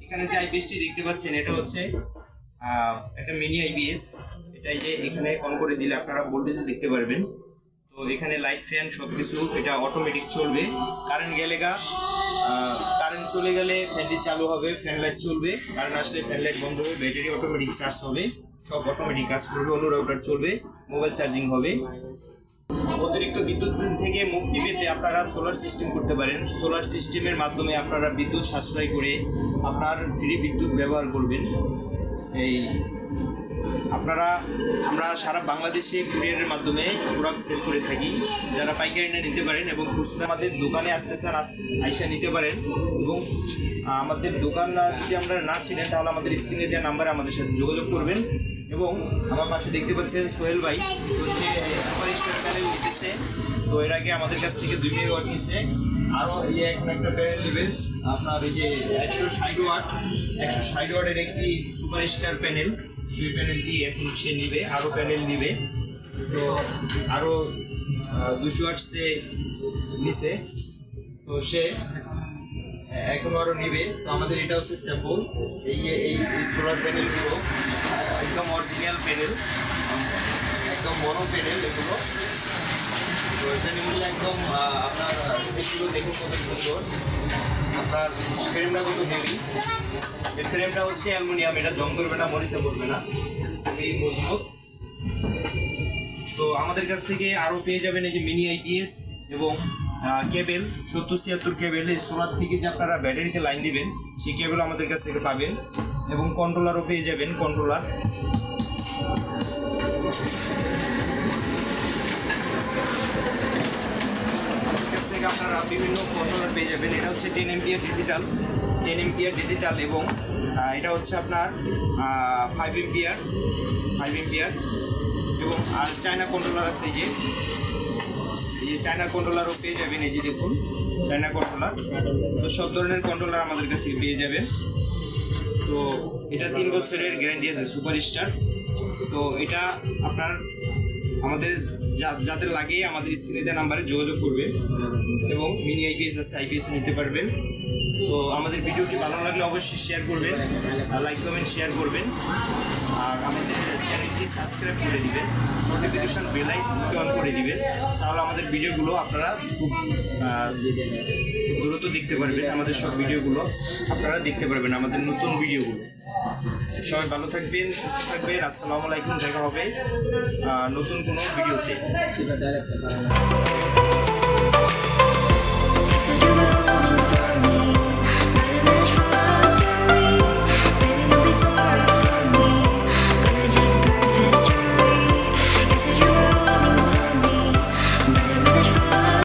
এখানে যে আইপিএসটি দেখতে পাচ্ছেন এটা হচ্ছে একটা মিনি আইপিএস। এটা এই যে এখানে অন করে দিলে আপনারা ভোল্টেজ দেখতে পারবেন। তো এখানে লাইট ফ্যান সবকিছু এটা অটোমেটিক চলবে। কারেন্ট চলে গেলে ফ্যানটি চালু হবে, ফ্যান লাইট চলবে, কারেন্ট আসলে ফ্যান লাইট বন্ধ হবে, ব্যাটারি অটোমেটিক চার্জ হবে, সব অটোমেটিক কাজ করবে, অন্য রাউটার চলবে, মোবাইল চার্জিং হবে। অতিরিক্ত বিদ্যুৎ বিল থেকে মুক্তি পেতে আপনারা সোলার সিস্টেম করতে পারেন। সোলার সিস্টেমের মাধ্যমে আপনারা বিদ্যুৎ সাশ্রয় করে আপনার ফ্রি বিদ্যুৎ ব্যবহার করবেন। আমরা সারা বাংলাদেশে কুরিয়ারের মাধ্যমে প্রোডাক্ট সেল করে থাকি। যারা পাইকারি নিতে পারেন এবং খুচরা আমাদের দোকানে আসতে চান আইসা নিতে পারেন। এবং আমাদের দোকান যদি আমরা না ছিলেন তাহলে আমাদের স্ক্রিনে দেওয়া নাম্বারে আমাদের সাথে যোগাযোগ করবেন। এবং আমার পাশে দেখতে পাচ্ছেন সোহেল ভাই, তো সে সুপার স্টার প্যানেল নিতেছে। তো এর আগে আমাদের কাছ থেকে 2 মেগাওয়াট নিচ্ছে, আরও এখন একটা প্যানেল নেবেন আপনার এই যে 160 ওয়াটের একটি সুপার স্টার প্যানেল। সেই প্যানেলটি এখন সে নিবে, আরও প্যানেল নিবে। তো আরও 200 ওয়াট সে নিছে, তো সে এখন আরও নিবে। তো আমাদের এটা হচ্ছে স্যাম্পল। এই সোলার প্যানেলগুলো একদম অরিজিনাল প্যানেল, একদম বড় প্যানেল এগুলো। তো এটা নিলে একদম আপনার সেগুলো দেখুন কত সুন্দর, আপনার ফ্রেমটা কত হেভি। এই ফ্রেমটা হচ্ছে অ্যালুমিনিয়াম, এটা জং করবে না, মরিচা পড়বে না, এই মজবুত। তো আমাদের কাছ থেকে আরও পেয়ে যাবেন এই যে মিনি আইপিএস এবং কেবল 70-76 কেবল। এই সোলার থেকে যে আপনারা ব্যাটারিতে লাইন দিবেন সেই কেবল আমাদের কাছ থেকে পাবেন। এবং কন্ট্রোলারও পেয়ে যাবেন, কন্ট্রোলার। আপনারা বিভিন্ন কন্ট্রোলার পেয়ে যাবেন। এটা হচ্ছে 10 এম্পিয়ার ডিজিটাল এবং এটা হচ্ছে আপনার 5 এম্পিয়ার এবং আর চায়না কন্ট্রোলার আছে। এই যে চায়না কন্ট্রোলারও পেয়ে যাবেন। এই যে দেখুন চায়না কন্ট্রোলার। তো সব ধরনের কন্ট্রোলার আমাদের কাছে পেয়ে যাবেন। তো এটা 3 বছরের গ্যারান্টি আছে সুপার স্টার। তো এটা আপনার আমাদের যাদের লাগে আমাদের স্ক্রিনে দেওয়া নাম্বারে যোগাযোগ করবে এবং মিনি আইপিএস আছে, আইপিএস নিতে পারবেন। তো আমাদের ভিডিওটি ভালো লাগলে অবশ্যই শেয়ার করবেন, লাইক কমেন্ট শেয়ার করবেন, আর আমাদের চ্যানেলটি সাবস্ক্রাইব করে দিবেন, নোটিফিকেশন বেল আইকন অন করে দিবেন। তাহলে আমাদের ভিডিওগুলো আপনারা খুব দ্রুত দেখতে পারবেন। আমাদের সব ভিডিওগুলো আপনারা দেখতে পারবেন, আমাদের নতুন ভিডিওগুলো। সবাই ভালো থাকবেন, সুস্থ থাকবেন। আসসালামু আলাইকুম। দেখা হবে নতুন কোনো ভিডিওতে।